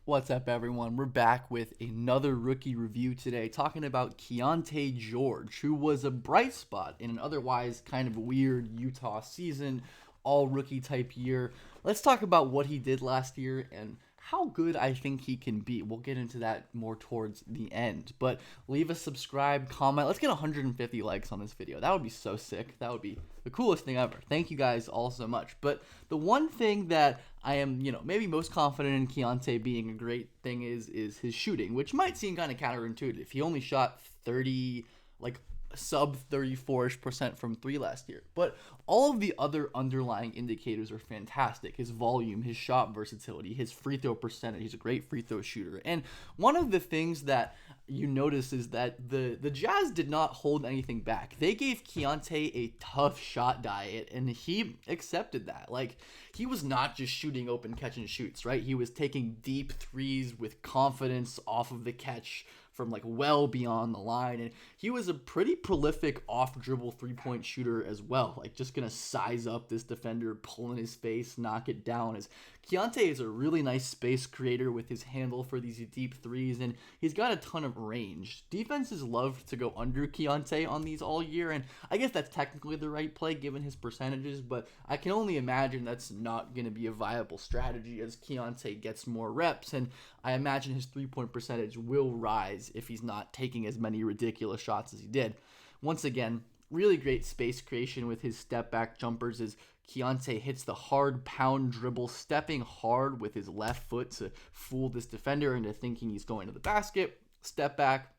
What's up, everyone? We're back with another rookie review today, talking about Keyonte George, who was a bright spot in an otherwise kind of weird Utah season, all rookie type year. Let's talk about what he did last year and how good I think he can be. We'll get into that more towards the end, but leave a subscribe, comment. Let's get 150 likes on this video. That would be so sick. That would be the coolest thing ever. Thank you guys all so much. But the one thing that I am, maybe most confident in Keyonte being a great thing is his shooting, which might seem kind of counterintuitive. He only shot 30, like sub 34% from three last year. But all of the other underlying indicators are fantastic. His volume, his shot versatility, his free throw percentage. He's a great free throw shooter. And one of the things that you notice is that the Jazz did not hold anything back. They gave Keyonte a tough shot diet, and he accepted that. Like, he was not just shooting open catch and shoots, right? He was taking deep threes with confidence off of the catch from like well beyond the line, and he was a pretty prolific off dribble 3-point shooter as well, like just gonna size up this defender, pull in his face, knock it down. As Keyonte is a really nice space creator with his handle for these deep threes, and he's got a ton of range. Defenses love to go under Keyonte on these all year, and I guess that's technically the right play given his percentages, but I can only imagine that's not going to be a viable strategy as Keyonte gets more reps, and I imagine his 3-point percentage will rise if he's not taking as many ridiculous shots as he did. Once again, really great space creation with his step back jumpers as Keyonte hits the hard pound dribble, stepping hard with his left foot to fool this defender into thinking he's going to the basket. Step back,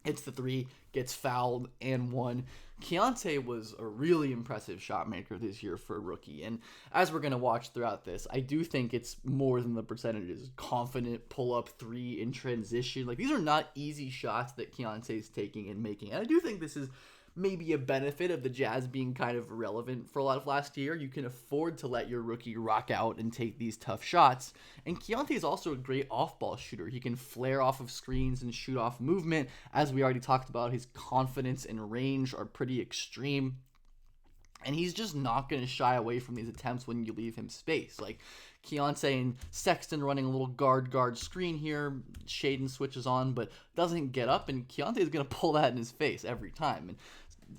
hits the three, gets fouled, and one. Keyonte was a really impressive shot maker this year for a rookie, and as we're going to watch throughout this, I do think it's more than the percentages. Confident pull-up three in transition. Like, these are not easy shots that Keyonte is taking and making, and I do think this is maybe a benefit of the Jazz being kind of irrelevant for a lot of last year. You can afford to let your rookie rock out and take these tough shots. And Keyonte is also a great off-ball shooter. He can flare off of screens and shoot off movement. As we already talked about, his confidence and range are pretty extreme. And he's just not going to shy away from these attempts when you leave him space. Like Keyonte and Sexton running a little guard screen here. Shaden switches on, but doesn't get up, and Keyonte is going to pull that in his face every time. And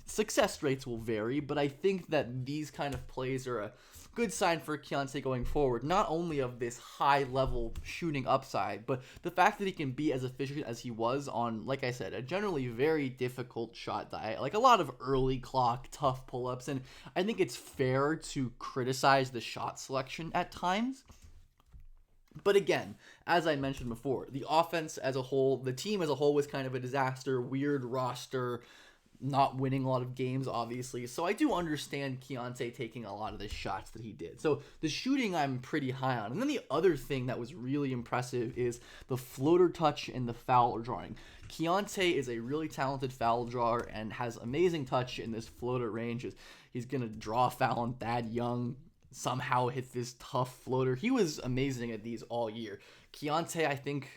success rates will vary, but I think that these kind of plays are a good sign for Keyonte going forward, not only of this high level shooting upside, but the fact that he can be as efficient as he was on, like I said, a generally very difficult shot diet, like a lot of early clock, tough pull-ups. And I think it's fair to criticize the shot selection at times. But again, as I mentioned before, the offense as a whole, the team as a whole was kind of a disaster, weird roster, not winning a lot of games, obviously. So I do understand Keyonte taking a lot of the shots that he did. So the shooting I'm pretty high on. And then the other thing that was really impressive is the floater touch and the foul drawing. Keyonte is a really talented foul drawer and has amazing touch in this floater range. He's going to draw a foul on Thad Young, somehow hit this tough floater. He was amazing at these all year. Keyonte, I think,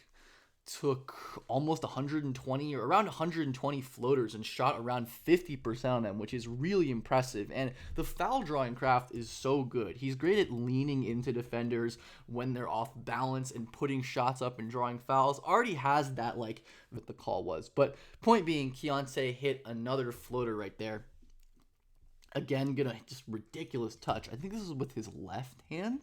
took almost 120 or around 120 floaters and shot around 50% on them, which is really impressive. And the foul drawing craft is so good. He's great at leaning into defenders when they're off balance and putting shots up and drawing fouls. Already has that, like what the call was. But point being, Keyonte hit another floater right there. Again, gonna just ridiculous touch. I think this is with his left hand,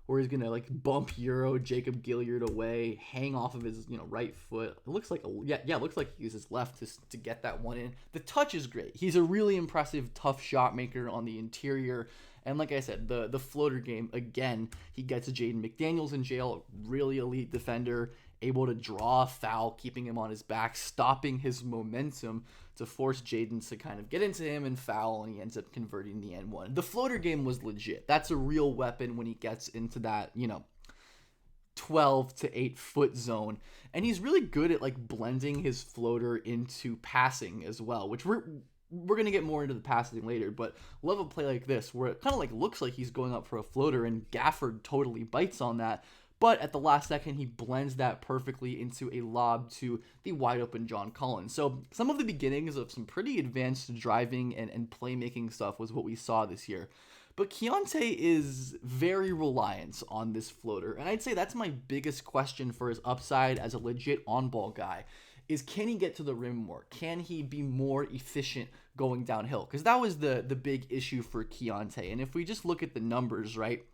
where he's gonna like bump Euro Jacob Gilliard away, hang off of his right foot. It looks like it looks like he uses his left to get that one in. The touch is great. He's a really impressive, tough shot maker on the interior. And like I said, the floater game, again, he gets Jaden McDaniels in jail, really elite defender, able to draw a foul, keeping him on his back, stopping his momentum to force Jaden to kind of get into him and foul, and he ends up converting the N1. The floater game was legit. That's a real weapon when he gets into that, 12 to 8 foot zone. And he's really good at like blending his floater into passing as well, which we're going to get more into the passing later, but love a play like this where it kind of like looks like he's going up for a floater and Gafford totally bites on that. But at the last second, he blends that perfectly into a lob to the wide open John Collins. So some of the beginnings of some pretty advanced driving and playmaking stuff was what we saw this year. But Keyonte is very reliant on this floater. And I'd say that's my biggest question for his upside as a legit on-ball guy is can he get to the rim more? Can he be more efficient going downhill? Because that was the big issue for Keyonte. And if we just look at the numbers, right?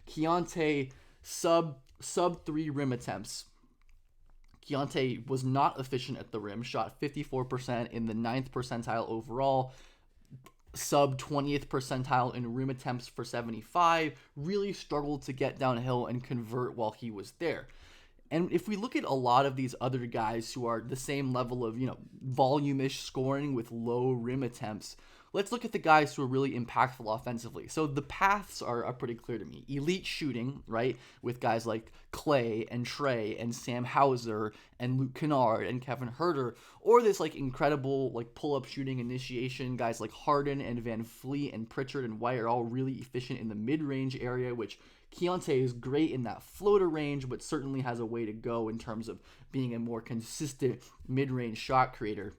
Keyonte sub 3 rim attempts. Keyonte was not efficient at the rim, shot 54% in the 9th percentile overall, sub 20th percentile in rim attempts for 75, really struggled to get downhill and convert while he was there. And if we look at a lot of these other guys who are the same level of, volume-ish scoring with low rim attempts, let's look at the guys who are really impactful offensively. So the paths are pretty clear to me. Elite shooting, right, with guys like Clay and Trey and Sam Hauser and Luke Kennard and Kevin Huerter, or this incredible pull-up shooting initiation. Guys like Harden and Van Fleet and Pritchard and White are all really efficient in the mid-range area, which Keyonte is great in that floater range, but certainly has a way to go in terms of being a more consistent mid-range shot creator,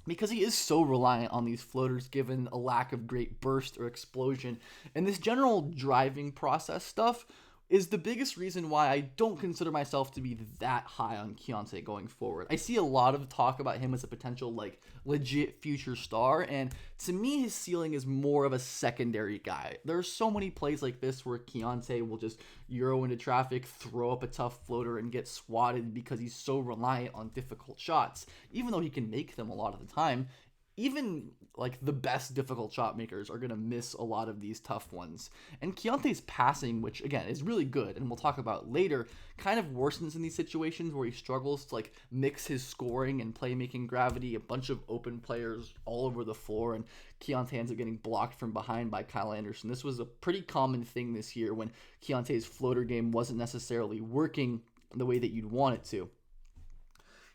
because he is so reliant on these floaters given a lack of great burst or explosion. And this general driving process stuff is the biggest reason why I don't consider myself to be that high on Keyonte going forward. I see a lot of talk about him as a potential legit future star, and to me his ceiling is more of a secondary guy. There are so many plays like this where Keyonte will just euro into traffic, throw up a tough floater, and get swatted because he's so reliant on difficult shots, even though he can make them a lot of the time. Even the best difficult shot makers are going to miss a lot of these tough ones. And Keyonte's passing, which again is really good and we'll talk about later, kind of worsens in these situations where he struggles to mix his scoring and playmaking gravity, a bunch of open players all over the floor, and Keyonte ends up getting blocked from behind by Kyle Anderson. This was a pretty common thing this year when Keyonte's floater game wasn't necessarily working the way that you'd want it to.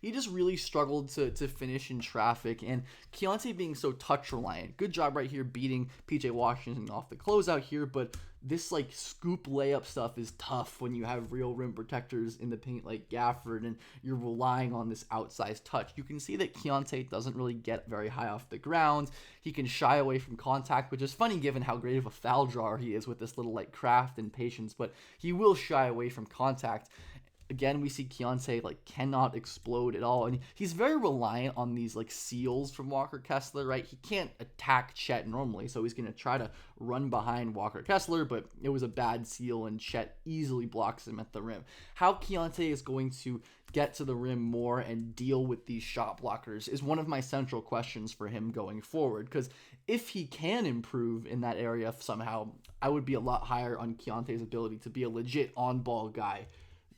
He just really struggled to finish in traffic, and Keyonte being so touch reliant. Good job right here beating PJ Washington off the closeout here, but this scoop layup stuff is tough when you have real rim protectors in the paint like Gafford and you're relying on this outsized touch. You can see that Keyonte doesn't really get very high off the ground. He can shy away from contact, which is funny given how great of a foul drawer he is with this little craft and patience, but he will shy away from contact. Again, we see Keyonte cannot explode at all, and he's very reliant on these seals from Walker Kessler, right? He can't attack Chet normally, so he's going to try to run behind Walker Kessler, but it was a bad seal, and Chet easily blocks him at the rim. How Keyonte is going to get to the rim more and deal with these shot blockers is one of my central questions for him going forward, because if he can improve in that area somehow, I would be a lot higher on Keyonte's ability to be a legit on-ball guy.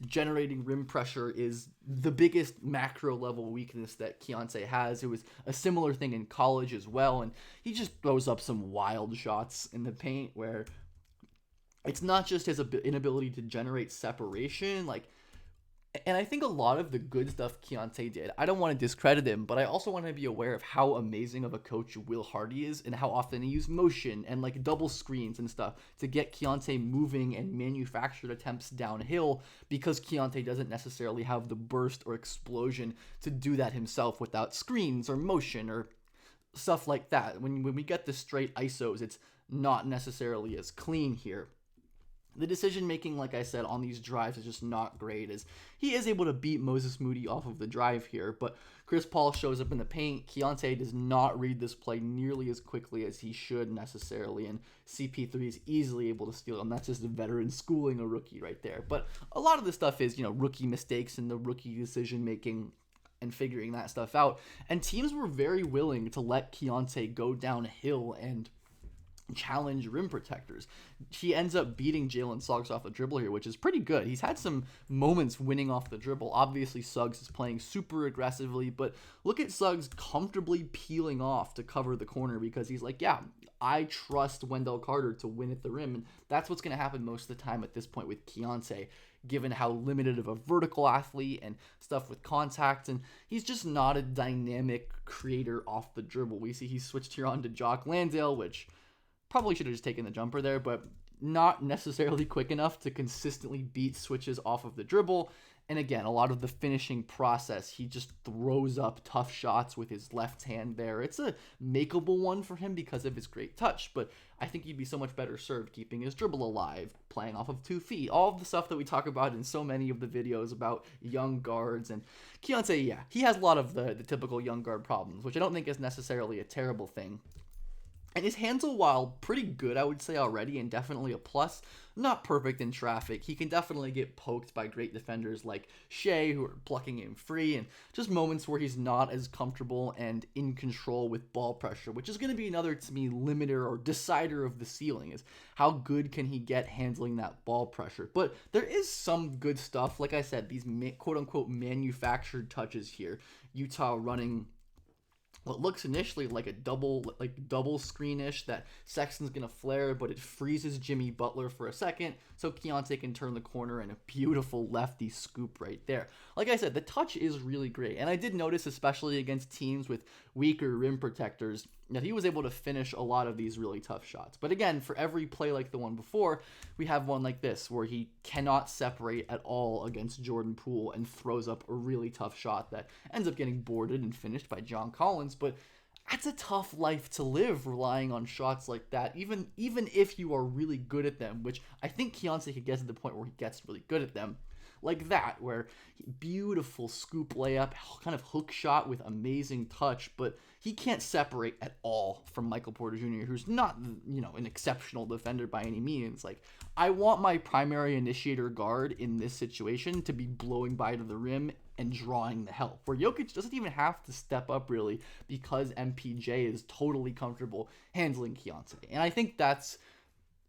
Generating rim pressure is the biggest macro level weakness that Keyonte has. It was a similar thing in college as well, and he just throws up some wild shots in the paint where it's not just his inability to generate separation, and I think a lot of the good stuff Keyonte did, I don't want to discredit him, but I also want to be aware of how amazing of a coach Will Hardy is and how often he used motion and double screens and stuff to get Keyonte moving and manufactured attempts downhill, because Keyonte doesn't necessarily have the burst or explosion to do that himself without screens or motion or stuff like that. When we get the straight ISOs, it's not necessarily as clean here. The decision-making, like I said, on these drives is just not great, as he is able to beat Moses Moody off of the drive here, but Chris Paul shows up in the paint. Keyonte does not read this play nearly as quickly as he should necessarily, and CP3 is easily able to steal him. That's just a veteran schooling a rookie right there. But a lot of this stuff is, rookie mistakes and the rookie decision-making and figuring that stuff out, and teams were very willing to let Keyonte go downhill and challenge rim protectors. He ends up beating Jalen Suggs off the dribble here, which is pretty good. He's had some moments winning off the dribble. Obviously, Suggs is playing super aggressively, but look at Suggs comfortably peeling off to cover the corner because he's yeah, I trust Wendell Carter to win at the rim, and that's what's going to happen most of the time at this point with Keyonte, given how limited of a vertical athlete and stuff with contact, and he's just not a dynamic creator off the dribble. We see he switched here on to Jock Landale, which probably should have just taken the jumper there, but not necessarily quick enough to consistently beat switches off of the dribble. And again, a lot of the finishing process, he just throws up tough shots with his left hand there. It's a makeable one for him because of his great touch, but I think he'd be so much better served keeping his dribble alive, playing off of 2 feet, all of the stuff that we talk about in so many of the videos about young guards. And Keyonte, yeah, he has a lot of the typical young guard problems, which I don't think is necessarily a terrible thing. And his handle, while pretty good, I would say already, and definitely a plus, not perfect in traffic. He can definitely get poked by great defenders like Shea, who are plucking him free, and just moments where he's not as comfortable and in control with ball pressure, which is going to be another, to me, limiter or decider of the ceiling, is how good can he get handling that ball pressure. But there is some good stuff. Like I said, these quote-unquote manufactured touches here. Utah running what looks initially like a double screenish that Sexton's gonna flare, but it freezes Jimmy Butler for a second, so Keyonte can turn the corner, and a beautiful lefty scoop right there. Like I said, the touch is really great, and I did notice, especially against teams with weaker rim protectors, that he was able to finish a lot of these really tough shots. But again, for every play like the one before, we have one like this where he cannot separate at all against Jordan Poole and throws up a really tough shot that ends up getting boarded and finished by John Collins. But that's a tough life to live, relying on shots like that, even if you are really good at them, which I think Keyonte could get to the point where he gets really good at them. Like that, where beautiful scoop layup, kind of hook shot with amazing touch, but he can't separate at all from Michael Porter Jr., who's not, an exceptional defender by any means. Like, I want my primary initiator guard in this situation to be blowing by to the rim and drawing the help, where Jokic doesn't even have to step up really because MPJ is totally comfortable handling Keyonte. And I think that's,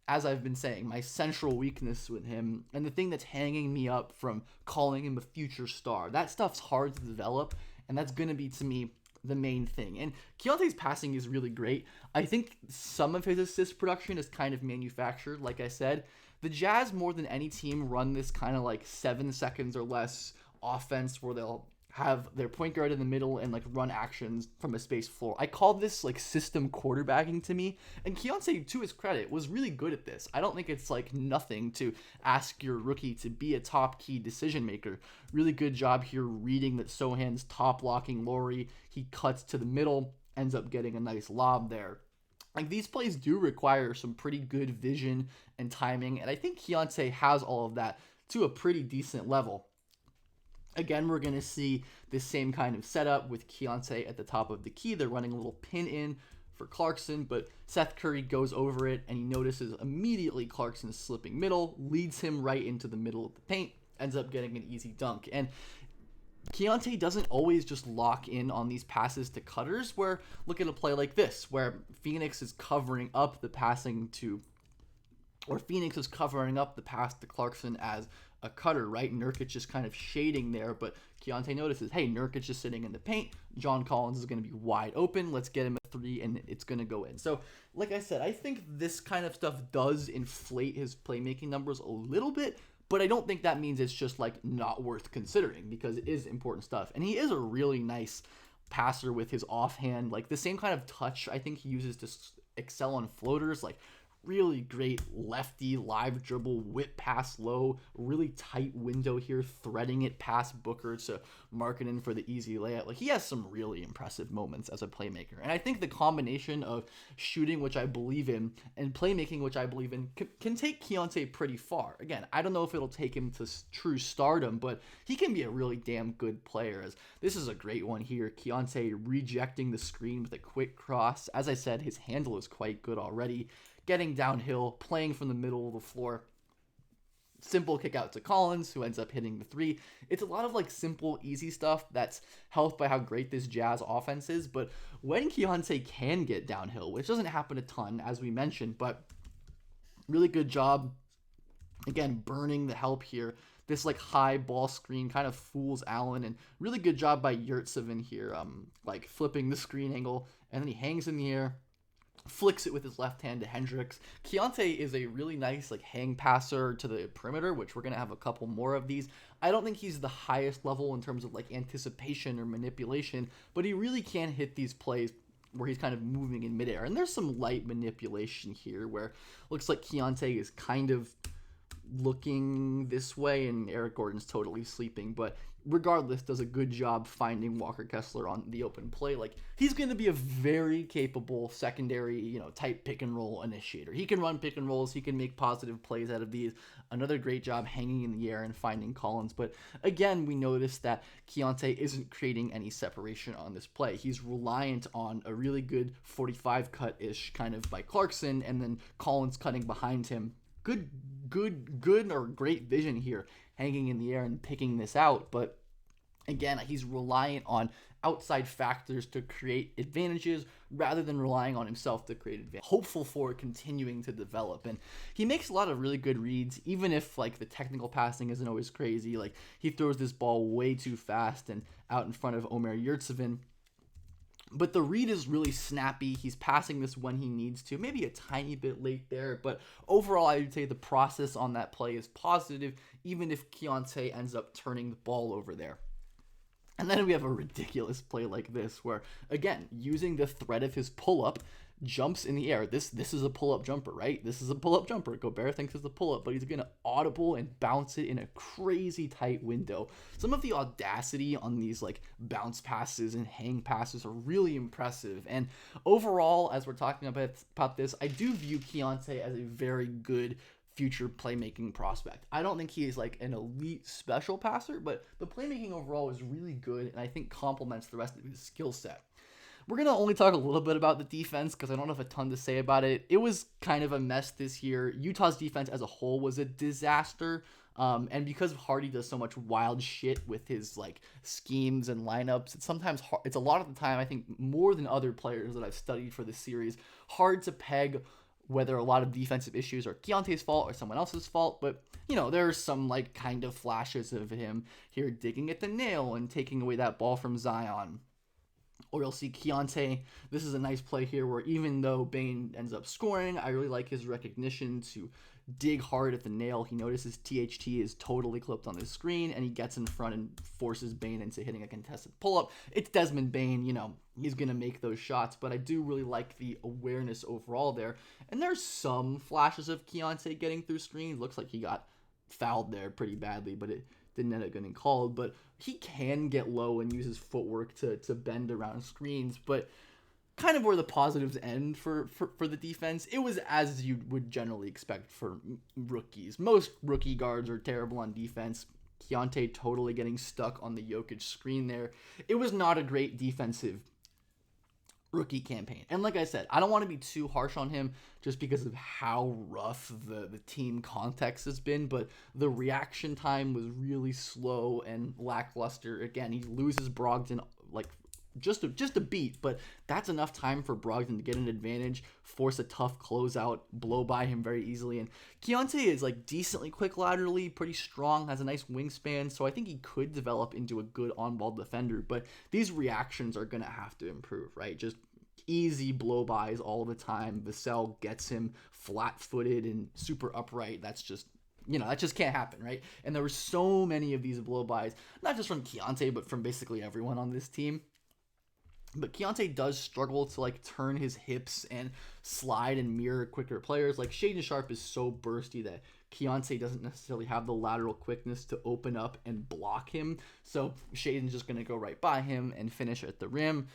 as I've been saying, my central weakness with him, and the thing that's hanging me up from calling him a future star. That stuff's hard to develop, and that's going to be, to me, the main thing. And Keyonte's passing is really great. I think some of his assist production is kind of manufactured, like I said. The Jazz, more than any team, run this kind of like 7 seconds or less offense where they'll have their point guard in the middle and like run actions from a space floor. I call this like system quarterbacking to me, and Keyonte, to his credit, was really good at this. I don't think it's like nothing to ask your rookie to be a top key decision maker. Really good job here reading that Sohan's top blocking Laurie. He cuts to the middle, ends up getting a nice lob there. Like, these plays do require some pretty good vision and timing, and I think Keyonte has all of that to a pretty decent level. Again, we're going to see the same kind of setup with Keyonte at the top of the key. They're running a little pin in for Clarkson, but Seth Curry goes over it, and he notices immediately Clarkson slipping middle, leads him right into the middle of the paint, ends up getting an easy dunk. And Keyonte doesn't always just lock in on these passes to cutters, where look at a play like this, where Phoenix is covering up the pass to Clarkson as a cutter, right? Nurkic just kind of shading there, but Keyonte notices, hey, Nurkic is sitting in the paint. John Collins is going to be wide open. Let's get him a 3, and it's going to go in. So, like I said, I think this kind of stuff does inflate his playmaking numbers a little bit, but I don't think that means it's just like not worth considering, because it is important stuff. And he is a really nice passer with his offhand, like the same kind of touch I think he uses to excel on floaters, like really great lefty live dribble, whip pass low, really tight window here, threading it past Booker to Markkanen for the easy layup. Like, he has some really impressive moments as a playmaker. And I think the combination of shooting, which I believe in, and playmaking, which I believe in, can take Keyonte pretty far. Again, I don't know if it'll take him to true stardom, but he can be a really damn good player. As this is a great one here. Keyonte rejecting the screen with a quick cross. As I said, his handle is quite good already. Getting downhill, playing from the middle of the floor. Simple kick out to Collins, who ends up hitting the 3. It's a lot of like simple, easy stuff that's helped by how great this Jazz offense is. But when Keyonte can get downhill, which doesn't happen a ton, as we mentioned, but really good job, again, burning the help here. This like high ball screen kind of fools Allen, and really good job by Yurtseven here, like flipping the screen angle, and then he hangs in the air, flicks it with his left hand to Hendricks. Keyonte is a really nice like hang passer to the perimeter, which we're going to have a couple more of these. I don't think he's the highest level in terms of like anticipation or manipulation, but he really can hit these plays where he's kind of moving in midair. And there's some light manipulation here where looks like Keyonte is kind of looking this way and Eric Gordon's totally sleeping, but regardless does a good job finding Walker Kessler on the open play. Like, he's going to be a very capable secondary, type pick and roll initiator. He can run pick and rolls. He can make positive plays out of these. Another great job hanging in the air and finding Collins. But again, we notice that Keyonte isn't creating any separation on this play. He's reliant on a really good 45 cut-ish kind of by Clarkson, and then Collins cutting behind him. Good or great vision here, hanging in the air and picking this out. But again, he's reliant on outside factors to create advantages rather than relying on himself to create advantage. Hopeful for continuing to develop, and he makes a lot of really good reads, even if like the technical passing isn't always crazy. Like, he throws this ball way too fast and out in front of Omer Yurtseven. But the read is really snappy. He's passing this when he needs to. Maybe a tiny bit late there. But overall, I would say the process on that play is positive, even if Keyonte ends up turning the ball over there. And then we have a ridiculous play like this where, again, using the threat of his pull-up, jumps in the air. This is a pull-up jumper, right? This is a pull-up jumper. Gobert thinks it's a pull-up, but he's going to audible and bounce it in a crazy tight window. Some of the audacity on these like bounce passes and hang passes are really impressive. And overall, as we're talking about this, I do view Keyonte as a very good future playmaking prospect. I don't think he is like an elite special passer, but the playmaking overall is really good and I think complements the rest of his skill set. We're going to only talk a little bit about the defense because I don't have a ton to say about it. It was kind of a mess this year. Utah's defense as a whole was a disaster. And because Hardy does so much wild shit with his like schemes and lineups, it's a lot of the time, I think more than other players that I've studied for this series, hard to peg whether a lot of defensive issues are Keyonte's fault or someone else's fault. But, there's some like kind of flashes of him here digging at the nail and taking away that ball from Zion. Or you'll see Keyonte, this is a nice play here where even though Bane ends up scoring, I really like his recognition to dig hard at the nail. He notices THT is totally clipped on his screen, and he gets in front and forces Bane into hitting a contested pull-up. It's Desmond Bane, he's going to make those shots, but I do really like the awareness overall there. And there's some flashes of Keyonte getting through screens. Looks like he got fouled there pretty badly, but it didn't end up getting called. But he can get low and use his footwork to bend around screens, but kind of where the positives end for the defense. It was as you would generally expect for rookies. Most rookie guards are terrible on defense. Keyonte totally getting stuck on the Jokic screen there. It was not a great defensive rookie campaign. And like I said, I don't want to be too harsh on him just because of how rough the team context has been, but the reaction time was really slow and lackluster. Again, he loses Brogdon like just a beat, but that's enough time for Brogdon to get an advantage, force a tough closeout, blow by him very easily. And Keyonte is like decently quick laterally, pretty strong, has a nice wingspan, so I think he could develop into a good on-ball defender, but these reactions are going to have to improve, right? Just easy blow-bys all the time. Vassell gets him flat-footed and super upright. That's just that just can't happen, right? And there were so many of these blow-bys, not just from Keyonte, but from basically everyone on this team. But Keyonte does struggle to like turn his hips and slide and mirror quicker players. Like Shaedon Sharpe is so bursty that Keyonte doesn't necessarily have the lateral quickness to open up and block him. So Shaedon's just going to go right by him and finish at the rim.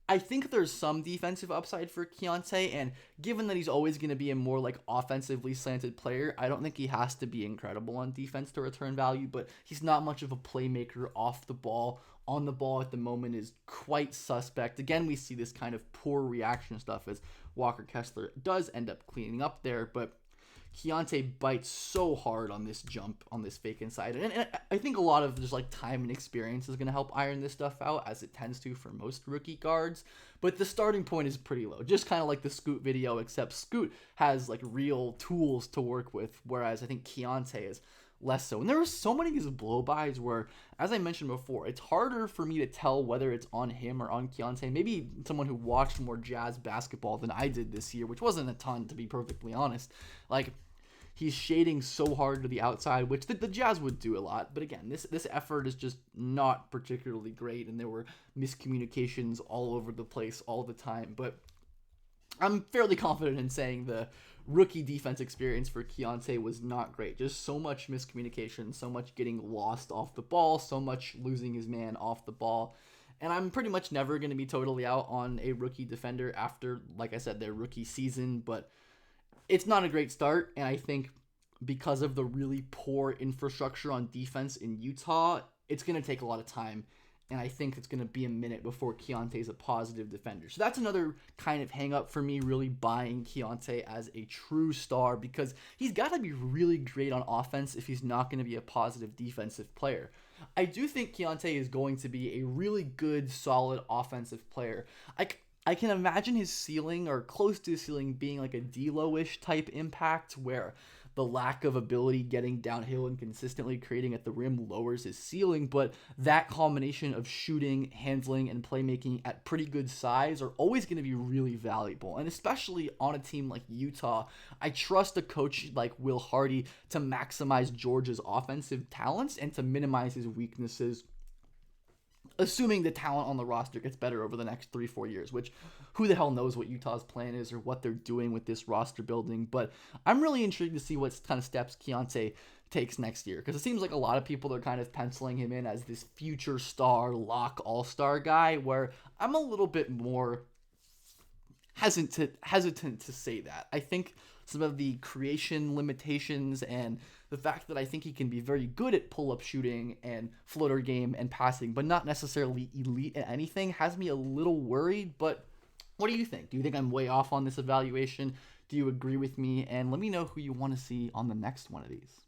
I think there's some defensive upside for Keyonte, and given that he's always going to be a more like offensively slanted player, I don't think he has to be incredible on defense to return value, but he's not much of a playmaker off the ball. On the ball at the moment is quite suspect. Again, we see this kind of poor reaction stuff as Walker Kessler does end up cleaning up there, but Keyonte bites so hard on this jump, on this fake inside. And I think a lot of just like time and experience is going to help iron this stuff out, as it tends to for most rookie guards. But the starting point is pretty low, just kind of like the Scoot video, except Scoot has like real tools to work with, whereas I think Keyonte is less so. And there were so many of these blow-bys where, as I mentioned before, it's harder for me to tell whether it's on him or on Keyonte. Maybe someone who watched more Jazz basketball than I did this year, which wasn't a ton, to be perfectly honest. Like, He's shading so hard to the outside, which the Jazz would do a lot. But again, this effort is just not particularly great, and there were miscommunications all over the place all the time. But I'm fairly confident in saying the rookie defense experience for Keyonte was not great. Just so much miscommunication, so much getting lost off the ball, so much losing his man off the ball. And I'm pretty much never going to be totally out on a rookie defender after, like I said, their rookie season. But it's not a great start. And I think because of the really poor infrastructure on defense in Utah, it's going to take a lot of time. And I think it's going to be a minute before Keyonte is a positive defender. So that's another kind of hang up for me, really buying Keyonte as a true star, because he's got to be really great on offense if he's not going to be a positive defensive player. I do think Keyonte is going to be a really good, solid offensive player. I can imagine his ceiling, or close to his ceiling, being like a D'Lo-ish type impact, where the lack of ability getting downhill and consistently creating at the rim lowers his ceiling. But that combination of shooting, handling, and playmaking at pretty good size are always going to be really valuable. And especially on a team like Utah, I trust a coach like Will Hardy to maximize George's offensive talents and to minimize his weaknesses, assuming the talent on the roster gets better over the next 3-4 years, which who the hell knows what Utah's plan is or what they're doing with this roster building. But I'm really intrigued to see what kind of steps Keyonte takes next year, because it seems like a lot of people are kind of penciling him in as this future star, lock, all-star guy, where I'm a little bit more hesitant to say that. I think some of the creation limitations and the fact that I think he can be very good at pull-up shooting and floater game and passing, but not necessarily elite at anything, has me a little worried. But what do you think? Do you think I'm way off on this evaluation? Do you agree with me? And let me know who you want to see on the next one of these.